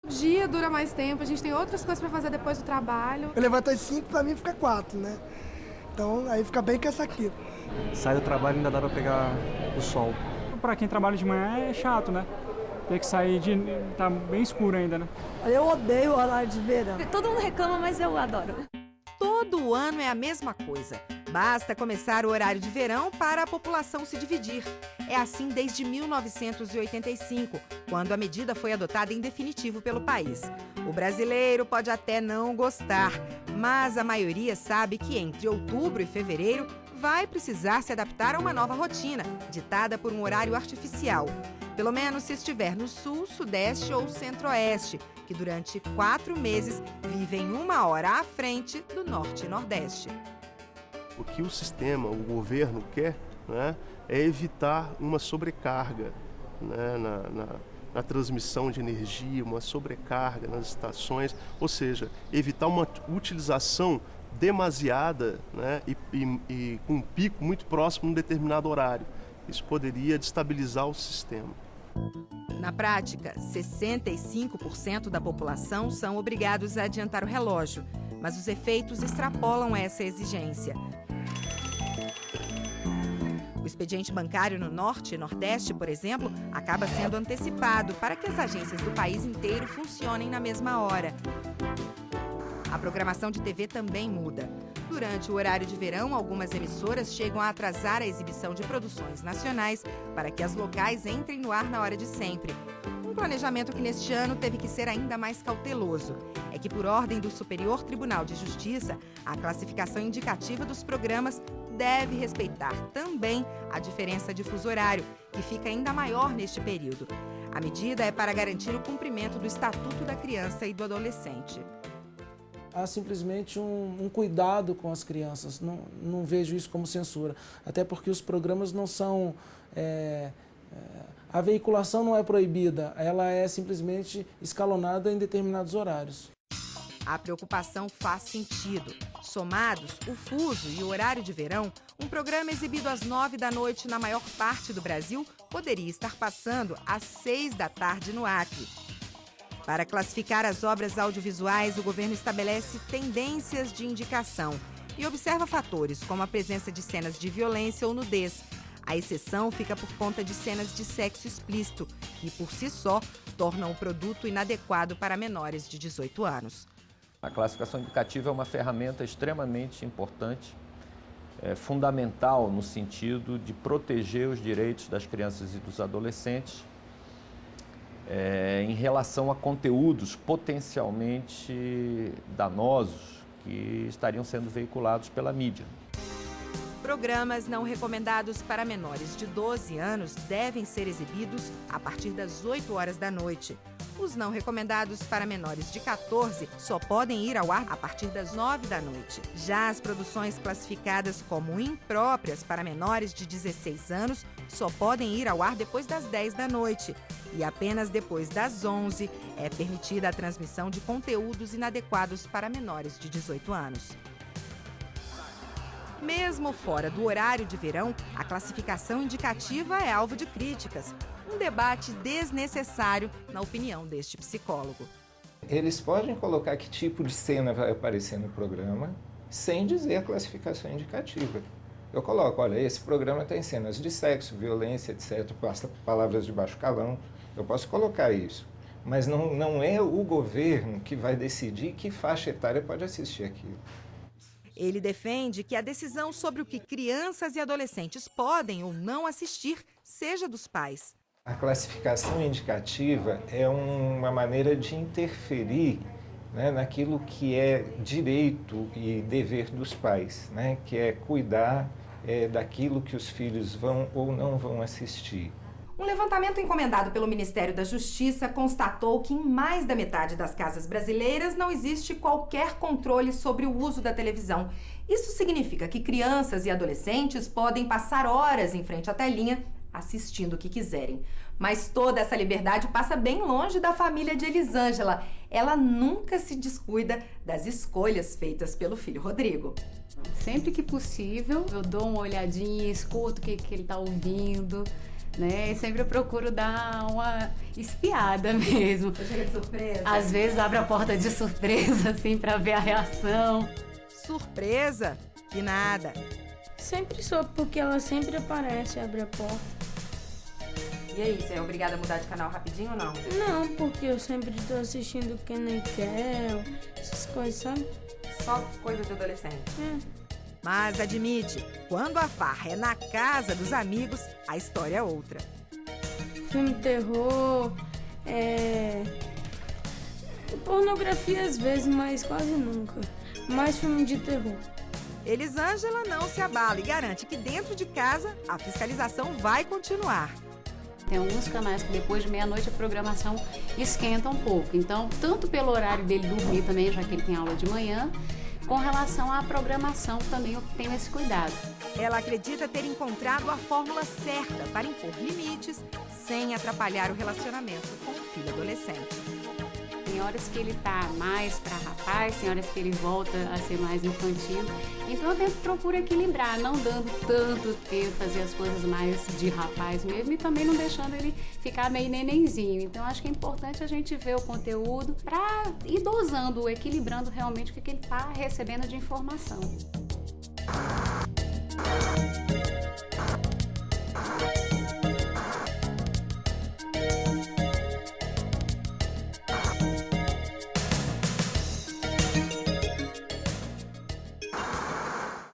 O dia dura mais tempo, a gente tem outras coisas para fazer depois do trabalho. Eu levanto às 5, pra mim fica 4, né? Então aí fica bem cansativo. Sai do trabalho e ainda dá pra pegar o sol. Pra quem trabalha de manhã é chato, né? Ter que sair tá bem escuro ainda, né? Eu odeio o horário de verão. Todo mundo reclama, mas eu adoro. Todo ano é a mesma coisa. Basta começar o horário de verão para a população se dividir. É assim desde 1985, quando a medida foi adotada em definitivo pelo país. O brasileiro pode até não gostar, mas a maioria sabe que entre outubro e fevereiro vai precisar se adaptar a uma nova rotina, ditada por um horário artificial. Pelo menos se estiver no sul, sudeste ou centro-oeste, que durante 4 meses vivem 1 hora à frente do norte e nordeste. O que o sistema, o governo quer, né, é evitar uma sobrecarga, né, na transmissão de energia, uma sobrecarga nas estações, ou seja, evitar uma utilização demasiada, né, e com um pico muito próximo num determinado horário. Isso poderia destabilizar o sistema. Na prática, 65% da população são obrigados a adiantar o relógio, mas os efeitos extrapolam essa exigência. O expediente bancário no Norte e Nordeste, por exemplo, acaba sendo antecipado para que as agências do país inteiro funcionem na mesma hora. A programação de TV também muda. Durante o horário de verão, algumas emissoras chegam a atrasar a exibição de produções nacionais para que as locais entrem no ar na hora de sempre. Um planejamento que neste ano teve que ser ainda mais cauteloso. É que, por ordem do Superior Tribunal de Justiça, a classificação indicativa dos programas deve respeitar também a diferença de fuso horário, que fica ainda maior neste período. A medida é para garantir o cumprimento do Estatuto da Criança e do Adolescente. Há simplesmente um cuidado com as crianças, não vejo isso como censura, até porque os programas não são... a veiculação não é proibida, ela é simplesmente escalonada em determinados horários. A preocupação faz sentido. Somados, o fuso e o horário de verão, um programa exibido às 9 da noite na maior parte do Brasil poderia estar passando às 6 da tarde no Acre. Para classificar as obras audiovisuais, o governo estabelece tendências de indicação e observa fatores como a presença de cenas de violência ou nudez. A exceção fica por conta de cenas de sexo explícito, que por si só tornam o produto inadequado para menores de 18 anos. A classificação indicativa é uma ferramenta extremamente importante, fundamental no sentido de proteger os direitos das crianças e dos adolescentes em relação a conteúdos potencialmente danosos que estariam sendo veiculados pela mídia. Programas não recomendados para menores de 12 anos devem ser exibidos a partir das 8 horas da noite. Os não recomendados para menores de 14 só podem ir ao ar a partir das 9 da noite. Já as produções classificadas como impróprias para menores de 16 anos só podem ir ao ar depois das 10 da noite. E apenas depois das 11 é permitida a transmissão de conteúdos inadequados para menores de 18 anos. Mesmo fora do horário de verão, a classificação indicativa é alvo de críticas. Um debate desnecessário, na opinião deste psicólogo. Eles podem colocar que tipo de cena vai aparecer no programa, sem dizer a classificação indicativa. Eu coloco, olha, esse programa tem cenas de sexo, violência, etc., palavras de baixo calão. Eu posso colocar isso, mas não é o governo que vai decidir que faixa etária pode assistir aquilo. Ele defende que a decisão sobre o que crianças e adolescentes podem ou não assistir seja dos pais. A classificação indicativa é uma maneira de interferir, né, naquilo que é direito e dever dos pais, né, que é cuidar daquilo que os filhos vão ou não vão assistir. Um levantamento encomendado pelo Ministério da Justiça constatou que em mais da metade das casas brasileiras não existe qualquer controle sobre o uso da televisão. Isso significa que crianças e adolescentes podem passar horas em frente à telinha assistindo o que quiserem. Mas toda essa liberdade passa bem longe da família de Elisângela. Ela nunca se descuida das escolhas feitas pelo filho Rodrigo. Sempre que possível, eu dou uma olhadinha, escuto o que ele está ouvindo. né? E sempre eu procuro dar uma espiada mesmo. Você chega de surpresa? Às vezes abre a porta de surpresa, assim, pra ver a reação. Surpresa? Que nada. Sempre soube, porque ela sempre aparece e abre a porta. E aí, você é obrigada a mudar de canal rapidinho ou não? Não, porque eu sempre tô assistindo Kenan e Kel, essas coisas, sabe? Só coisa de adolescente. Mas admite, quando a farra é na casa dos amigos, a história é outra. Filme terror, pornografia às vezes, mas quase nunca. Mais filme de terror. Elisângela não se abala e garante que dentro de casa a fiscalização vai continuar. Tem alguns canais que depois de meia-noite a programação esquenta um pouco. Então, tanto pelo horário dele dormir também, já que ele tem aula de manhã, com relação à programação também eu tenho esse cuidado. Ela acredita ter encontrado a fórmula certa para impor limites sem atrapalhar o relacionamento com o filho adolescente. Tem horas que ele tá mais para rapaz, tem horas que ele volta a ser mais infantil. Então eu sempre procuro equilibrar, não dando tanto tempo, fazer as coisas mais de rapaz mesmo e também não deixando ele ficar meio nenenzinho. Então acho que é importante a gente ver o conteúdo para ir dosando, equilibrando realmente o que ele tá recebendo de informação.